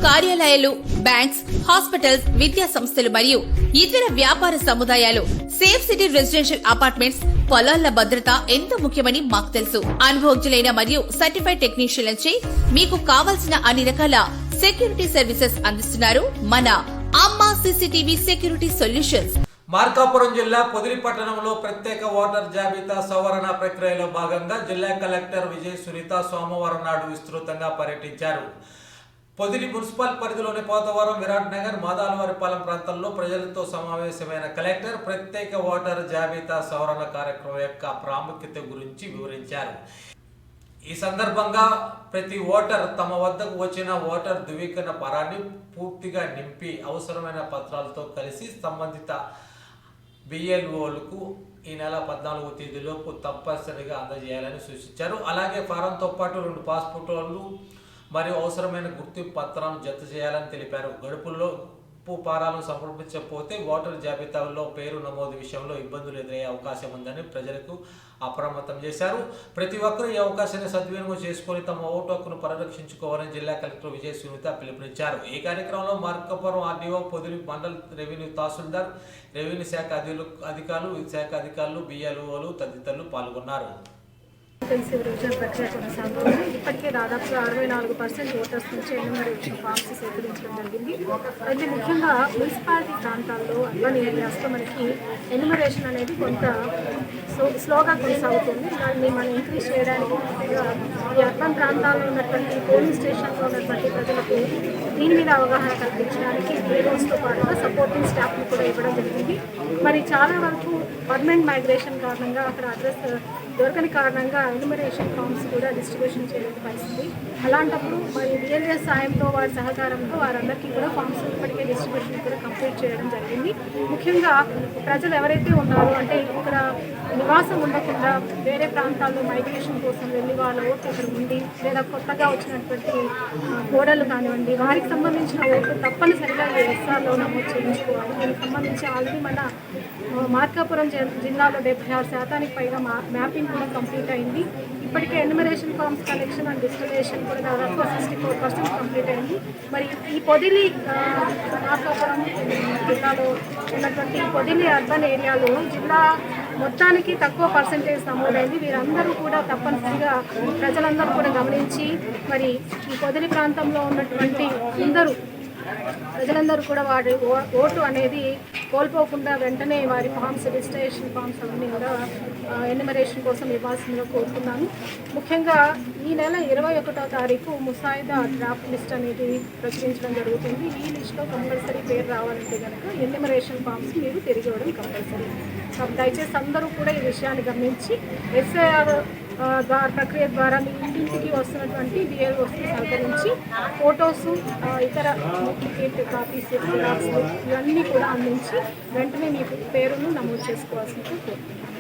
కార్యాలయాలు, banks, hospitals, విద్యా సంస్థలు మరియు ఇతర వ్యాపార సముదాయాలు, సేఫ్ సిటీ రెసిడెన్షియల్ అపార్ట్మెంట్స్, పొలాల భద్రత ఎంతో ముఖ్యమని మాకు తెలుసు. అనుభవజ్ఞులైన మరియు సర్టిఫైడ్ టెక్నీషియన్లచే మీకు కావలసిన అన్ని రకాల సెక్యూరిటీ సర్వీసెస్ అందిస్తున్నారు మన అమ్మా సీసీటీవీ సెక్యూరిటీ సొల్యూషన్స్. మార్కాపురం జిల్లా పొదిలి పట్టణంలో ప్రత్యేక ఓటర్ జాబితా సవరణ ప్రక్రియలో భాగంగా జిల్లా కలెక్టర్ విజయ్ సునీత సోమవారం నాడు విస్తృతంగా పర్యటించారు. పొదిలి మున్సిపల్ పరిధిలోని పోతవరం, విరాట్ నగర్, మాదాలవారిపాలెం ప్రాంతాల్లో ప్రజలతో సమావేశమైన కలెక్టర్ ప్రత్యేక ఓటర్ జాబితా సవరణ కార్యక్రమం యొక్క ప్రాముఖ్యత గురించి వివరించారు. ఈ సందర్భంగా ప్రతి ఓటర్ తమ వద్దకు వచ్చిన ఓటర్ ధృవీకరణ పరాన్ని పూర్తిగా నింపి అవసరమైన పత్రాలతో కలిసి సంబంధిత BLOలకు ఈ నెల 14వ తేదీలోపు తప్పనిసరిగా అందజేయాలని సూచించారు. అలాగే ఫారంతో పాటు 2 పాస్పోర్టులు మరియు అవసరమైన గుర్తింపు పత్రాలను జత చేయాలని తెలిపారు. గడుపుల్లో పారాలను సమర్పించకపోతే ఓటర్ జాబితాలో పేరు నమోదు విషయంలో ఇబ్బందులు ఎదురయ్యే అవకాశం ఉందని ప్రజలకు అప్రమత్తం చేశారు. ప్రతి ఒక్కరూ ఈ అవకాశాన్ని సద్వినియోగం చేసుకుని తమ ఓటు హక్కును పరిరక్షించుకోవాలని జిల్లా కలెక్టర్ విజయ్ సునీత పిలుపునిచ్చారు. ఈ కార్యక్రమంలో మార్కాపురం RDO, పొదిలి మండల రెవెన్యూ తహసీల్దార్, రెవెన్యూ శాఖ అధికారులు, BLOలు తదితరులు పాల్గొన్నారు. రివిజన్ ప్రక్రియ కొనసాగుతుంది. ఇప్పటికే దాదాపు 64% ఓటర్స్ నుంచి ఎన్యూమరేషన్ ఫామ్స్ సేకరించడం జరిగింది. అయితే ముఖ్యంగా మున్సిపాలిటీ ప్రాంతాల్లో, అర్బన్ ఏరియాస్లో మనకి ఎన్యూమరేషన్ అనేది కొంత స్లోగా కొనసాగుతుంది. దాన్ని మనం ఇంక్రీజ్ చేయడానికి ముఖ్యంగా ఈ అర్బన్ ప్రాంతాల్లో ఉన్నటువంటి పోలింగ్ స్టేషన్లో ఉన్నటువంటి ప్రజలకు దీని మీద అవగాహన కల్పించడానికి BLOస్తో పాటుగా సపోర్టింగ్ స్టాఫ్ని కూడా ఇవ్వడం జరిగింది. మరి చాలా వరకు పర్మనెంట్ మైగ్రేషన్ కారణంగా అక్కడ అడ్రస్ దొరకని కారణంగా ఎన్యూమరేషన్ ఫామ్స్ కూడా డిస్ట్రిబ్యూషన్ చేయలేని పరిస్థితి. అలాంటప్పుడు మరి BLS సాయంతో, వారి సహకారంతో వారందరికీ కూడా ఫామ్స్ ఇప్పటికే డిస్ట్రిబ్యూషన్ కూడా కంప్లీట్ చేయడం జరిగింది. ముఖ్యంగా ప్రజలు ఎవరైతే ఉన్నారో, అంటే ఇక్కడ నివాసం ఉండకుండా వేరే ప్రాంతాల్లో మైగ్రేషన్ కోసం వెళ్ళి వాళ్ళ ఓటు ఇక్కడ ఉండి, లేదా కొత్తగా వచ్చినటువంటి కోడళ్ళు కానివ్వండి, వారికి సంబంధించిన ఓటు తప్పనిసరిగా SRలో నమోదు చేయించుకోవాలి. దీనికి సంబంధించి ఆల్రెడీ మన మార్కాపురం జిల్లాలో 76% పైగా మ్యాపింగ్ కూడా కంప్లీట్ అయింది. ఇప్పటికే enumeration forms collection and distillation కూడా దాదాపు 64% కంప్లీట్ అయింది. మరి ఈ పొదిలి మార్కాపురం జిల్లాలో ఉన్నటువంటి పొదిలి అర్బన్ ఏరియాలో జిల్లా మొత్తానికి తక్కువ పర్సెంటేజ్ నమోదైంది. వీరందరూ కూడా తప్పనిసరిగా ప్రజలందరూ కూడా గమనించి మరి ఈ పొదిలి ప్రాంతంలో ఉన్నటువంటి ప్రజలందరూ కూడా వారి ఓటు అనేది కోల్పోకుండా వెంటనే వారి ఫామ్స్, రిజిస్ట్రేషన్ ఫామ్స్ అవన్నీ కూడా ఎన్యూమరేషన్ కోసం ఇవ్వాల్సిందిగా కోరుతున్నాను. ముఖ్యంగా ఈ నెల 21వ తారీఖు ముసాయిదా డ్రాఫ్ట్ లిస్ట్ అనేది ప్రచురించడం జరుగుతుంది. ఈ లిస్టులో కంపల్సరీ పేరు రావాలంటే కనుక ఎన్యూమరేషన్ ఫామ్స్ మీరు తిరిగి ఇవ్వడం కంపల్సరీ. దయచేసి అందరూ కూడా ఈ విషయాన్ని గమనించి SIR ప్రక్రియ ద్వారా మీ ఇంటింటికి వస్తున్నటువంటి BLOస్ని సహకరించి ఫొటోస్, ఇతర డూప్లికేట్ కాపీస్, జిరాక్స్ ఇవన్నీ కూడా అందించి వెంటనే మీ పేరును నమోదు చేసుకోవాల్సిందిగా కోరుతున్నాను.